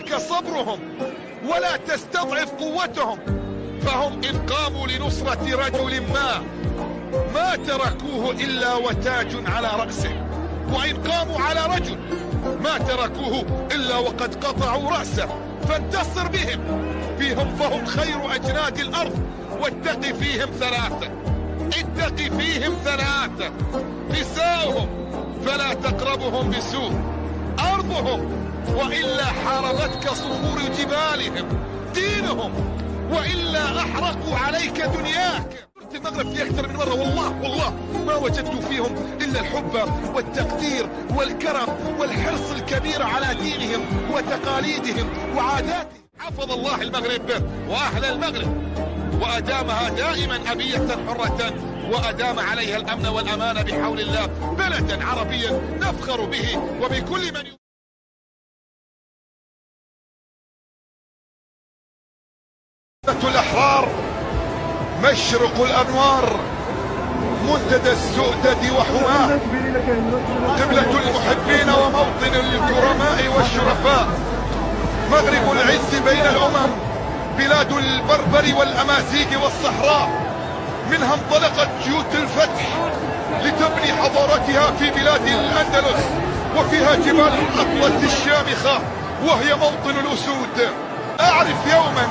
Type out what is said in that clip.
ينهزمنك صبرهم ولا تستضعف قوتهم، فهم إن قاموا لنصرة رجل ما تركوه إلا وتاج على رأسه، وإن قاموا على رجل ما تركوه إلا وقد قطعوا رأسه. فانتصر بهم فهم خير أجناد الأرض، واتق فيهم ثلاثة، اتق فيهم ثلاثة: نساؤهم فلا تقربهم بسوء، أرضهم وإلا حاربتك صخور جبالهم، دينهم وإلا أحرقوا عليك دنياك. المغرب في أكثر من مرة، والله ما وجدت فيهم إلا الحب والتقدير والكرم والحرص الكبير على دينهم وتقاليدهم وعاداتهم. حفظ الله المغرب وأهل المغرب، وأدامها دائما أبية حرة، وأدام عليها الأمن والأمان بحول الله، بلدا عربيا نفخر به وبكل من الأحرار، مشرق الأنوار، منتدى السؤدد وحماه، قبلة المحبين وموطن الكرماء والشرفاء، مغرب العز بين الأمم، بلاد البربر والأمازيغ والصحراء، منها انطلقت جيوش الفتح لتبني حضارتها في بلاد الأندلس، وفيها جبال الأطلس الشامخة وهي موطن الأسود. أعرف يوما